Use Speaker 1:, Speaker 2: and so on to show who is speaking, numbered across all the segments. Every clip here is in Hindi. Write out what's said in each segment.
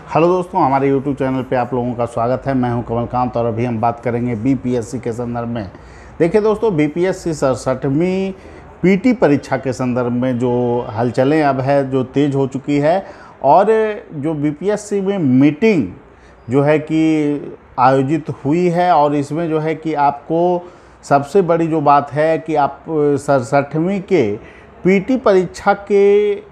Speaker 1: हेलो दोस्तों, हमारे YouTube चैनल पे आप लोगों का स्वागत है। मैं हूं कमलकांत और अभी हम बात करेंगे बीपीएससी के संदर्भ में। देखिए दोस्तों, बीपीएससी 67वीं पीटी परीक्षा के संदर्भ में जो हलचलें अब है जो तेज़ हो चुकी है और जो बीपीएससी में मीटिंग जो है कि आयोजित हुई है और इसमें जो है कि आपको सबसे बड़ी जो बात है कि आप 67वीं के पीटी परीक्षा के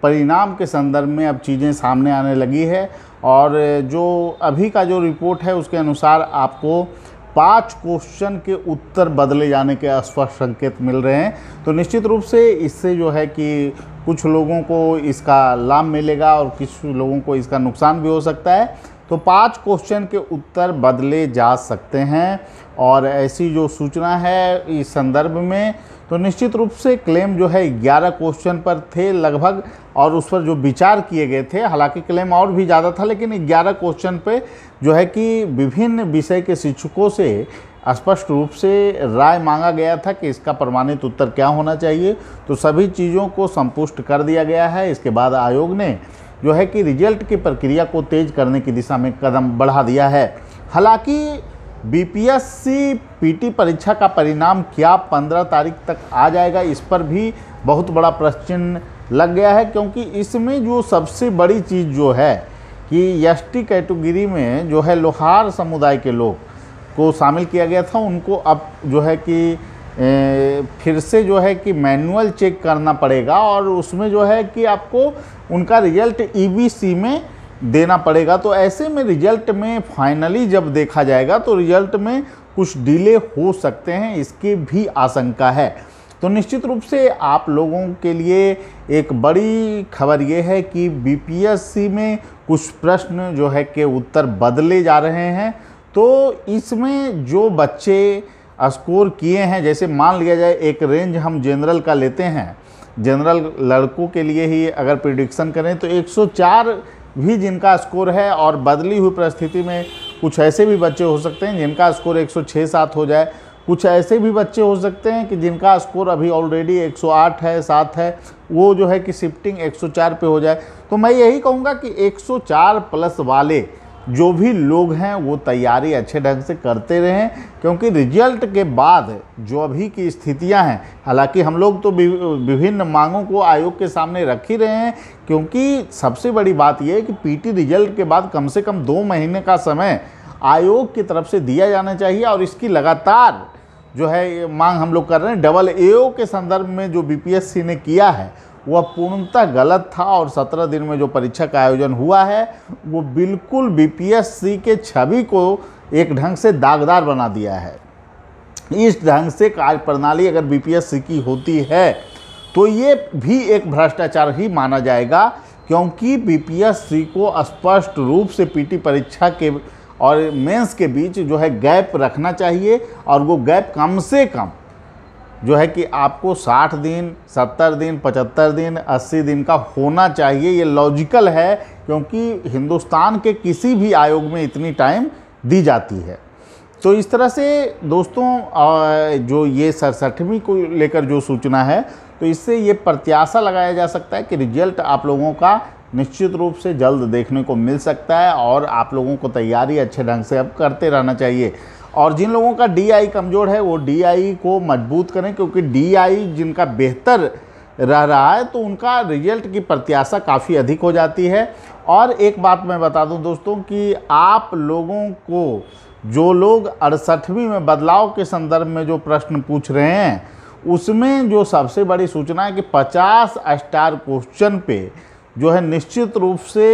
Speaker 1: परिणाम के संदर्भ में अब चीज़ें सामने आने लगी है और जो अभी का जो रिपोर्ट है उसके अनुसार आपको 5 क्वेश्चन के उत्तर बदले जाने के स्पष्ट संकेत मिल रहे हैं। तो निश्चित रूप से इससे जो है कि कुछ लोगों को इसका लाभ मिलेगा और कुछ लोगों को इसका नुकसान भी हो सकता है। तो 5 क्वेश्चन के उत्तर बदले जा सकते हैं और ऐसी जो सूचना है इस संदर्भ में, तो निश्चित रूप से क्लेम जो है 11 क्वेश्चन पर थे लगभग और उस पर जो विचार किए गए थे, हालांकि क्लेम और भी ज़्यादा था, लेकिन 11 क्वेश्चन पे जो है कि विभिन्न विषय के शिक्षकों से स्पष्ट रूप से राय मांगा गया था कि इसका प्रमाणित उत्तर क्या होना चाहिए। तो सभी चीज़ों को संपुष्ट कर दिया गया है। इसके बाद आयोग ने जो है कि रिजल्ट की प्रक्रिया को तेज करने की दिशा में कदम बढ़ा दिया है। हालांकि बीपीएससी पीटी परीक्षा का परिणाम क्या 15 तारीख तक आ जाएगा, इस पर भी बहुत बड़ा प्रश्न चिन्ह लग गया है, क्योंकि इसमें जो सबसे बड़ी चीज़ जो है कि एसटी कैटेगरी में जो है लोहार समुदाय के लोग को शामिल किया गया था, उनको अब जो है कि फिर से जो है कि मैनुअल चेक करना पड़ेगा और उसमें जो है कि आपको उनका रिजल्ट ईबीसी में देना पड़ेगा। तो ऐसे में रिजल्ट में फाइनली जब देखा जाएगा तो रिजल्ट में कुछ डिले हो सकते हैं, इसकी भी आशंका है। तो निश्चित रूप से आप लोगों के लिए एक बड़ी खबर ये है कि बीपीएससी में कुछ प्रश्न जो है कि उत्तर बदले जा रहे हैं। तो इसमें जो बच्चे स्कोर किए हैं, जैसे मान लिया जाए एक रेंज हम जनरल का लेते हैं, जनरल लड़कों के लिए ही अगर प्रिडिक्शन करें तो 104 भी जिनका स्कोर है और बदली हुई परिस्थिति में कुछ ऐसे भी बच्चे हो सकते हैं जिनका स्कोर 106-7 हो जाए। कुछ ऐसे भी बच्चे हो सकते हैं कि जिनका स्कोर अभी ऑलरेडी 108 है, 7 है, वो जो है कि शिफ्टिंग 104 पे हो जाए। तो मैं यही कहूँगा कि 104 प्लस वाले जो भी लोग हैं वो तैयारी अच्छे ढंग से करते रहें, क्योंकि रिजल्ट के बाद जो अभी की स्थितियां हैं, हालांकि हम लोग तो विभिन्न मांगों को आयोग के सामने रख ही रहे हैं, क्योंकि सबसे बड़ी बात यह है कि पीटी रिजल्ट के बाद कम से कम 2 महीने का समय आयोग की तरफ से दिया जाना चाहिए और इसकी लगातार जो है मांग हम लोग कर रहे हैं। डबल एओ के संदर्भ में जो बीपीएससी ने किया है वह पूर्णतः गलत था और 17 दिन में जो परीक्षा का आयोजन हुआ है वो बिल्कुल बीपीएससी के छवि को एक ढंग से दागदार बना दिया है। इस ढंग से कार्य प्रणाली अगर बीपीएससी की होती है तो ये भी एक भ्रष्टाचार ही माना जाएगा, क्योंकि बीपीएससी को स्पष्ट रूप से पीटी परीक्षा के और मेंस के बीच जो है गैप रखना चाहिए और वो गैप कम से कम जो है कि आपको 60 दिन, 70 दिन, 75 दिन, 80 दिन का होना चाहिए। ये लॉजिकल है, क्योंकि हिंदुस्तान के किसी भी आयोग में इतनी टाइम दी जाती है। तो इस तरह से दोस्तों जो ये 67वीं को लेकर जो सूचना है, तो इससे ये प्रत्याशा लगाया जा सकता है कि रिजल्ट आप लोगों का निश्चित रूप से जल्द देखने को मिल सकता है और आप लोगों को तैयारी अच्छे ढंग से अब करते रहना चाहिए। और जिन लोगों का डीआई कमज़ोर है वो डीआई को मजबूत करें, क्योंकि डीआई जिनका बेहतर रह रहा है तो उनका रिजल्ट की प्रत्याशा काफ़ी अधिक हो जाती है। और एक बात मैं बता दूं दोस्तों कि आप लोगों को जो लोग 68वीं में बदलाव के संदर्भ में जो प्रश्न पूछ रहे हैं, उसमें जो सबसे बड़ी सूचना है कि 50 स्टार क्वेश्चन पे जो है निश्चित रूप से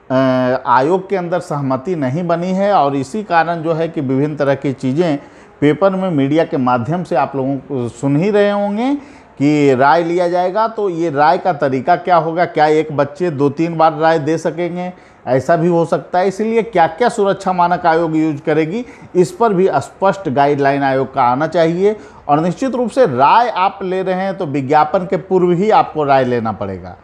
Speaker 1: आयोग के अंदर सहमति नहीं बनी है और इसी कारण जो है कि विभिन्न तरह की चीज़ें पेपर में मीडिया के माध्यम से आप लोगों को सुन ही रहे होंगे कि राय लिया जाएगा। तो ये राय का तरीका क्या होगा, क्या एक बच्चे 2-3 बार राय दे सकेंगे, ऐसा भी हो सकता है। इसलिए क्या क्या सुरक्षा मानक आयोग यूज करेगी, इस पर भी स्पष्ट गाइडलाइन आयोग का आना चाहिए। और निश्चित रूप से राय आप ले रहे हैं तो विज्ञापन के पूर्व ही आपको राय लेना पड़ेगा।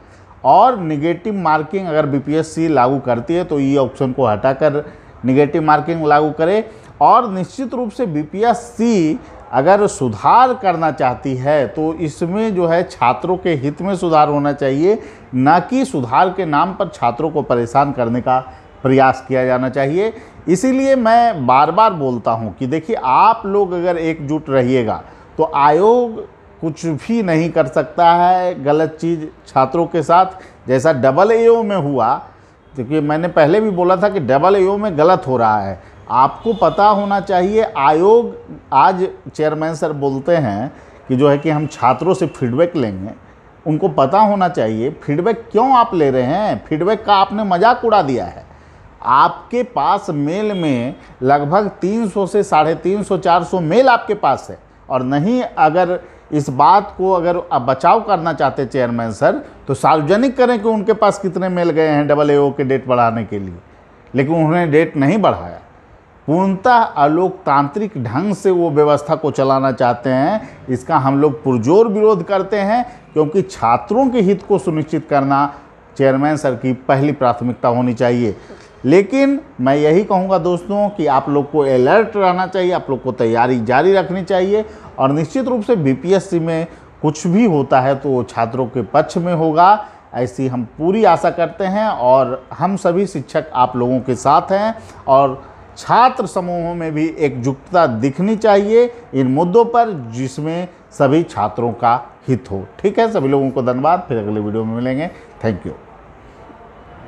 Speaker 1: और निगेटिव मार्किंग अगर बीपीएससी लागू करती है तो ई ऑप्शन को हटाकर निगेटिव मार्किंग लागू करे। और निश्चित रूप से बीपीएससी अगर सुधार करना चाहती है तो इसमें जो है छात्रों के हित में सुधार होना चाहिए, ना कि सुधार के नाम पर छात्रों को परेशान करने का प्रयास किया जाना चाहिए। इसीलिए मैं बार बार बोलता हूँ कि देखिए, आप लोग अगर एकजुट रहिएगा तो आयोग कुछ भी नहीं कर सकता है गलत चीज़ छात्रों के साथ, जैसा AAO में हुआ। क्योंकि मैंने पहले भी बोला था कि AAO में गलत हो रहा है। आपको पता होना चाहिए, आयोग आज चेयरमैन सर बोलते हैं कि जो है कि हम छात्रों से फीडबैक लेंगे। उनको पता होना चाहिए फीडबैक क्यों आप ले रहे हैं। फीडबैक का आपने मजाक उड़ा दिया है। आपके पास मेल में लगभग 300 से 350 400 मेल आपके पास है, और नहीं अगर इस बात को अगर बचाव करना चाहते चेयरमैन सर तो सार्वजनिक करें कि उनके पास कितने मेल गए हैं AAO के डेट बढ़ाने के लिए। लेकिन उन्होंने डेट नहीं बढ़ाया। पूर्णतः अलोकतांत्रिक ढंग से वो व्यवस्था को चलाना चाहते हैं। इसका हम लोग पुरजोर विरोध करते हैं, क्योंकि छात्रों के हित को सुनिश्चित करना चेयरमैन सर की पहली प्राथमिकता होनी चाहिए। लेकिन मैं यही कहूँगा दोस्तों कि आप लोग को अलर्ट रहना चाहिए, आप लोग को तैयारी जारी रखनी चाहिए, और निश्चित रूप से BPSC में कुछ भी होता है तो छात्रों के पक्ष में होगा, ऐसी हम पूरी आशा करते हैं। और हम सभी शिक्षक आप लोगों के साथ हैं, और छात्र समूहों में भी एकजुटता दिखनी चाहिए इन मुद्दों पर, जिसमें सभी छात्रों का हित हो। ठीक है, सभी लोगों को धन्यवाद। फिर अगले वीडियो में मिलेंगे। Thank you.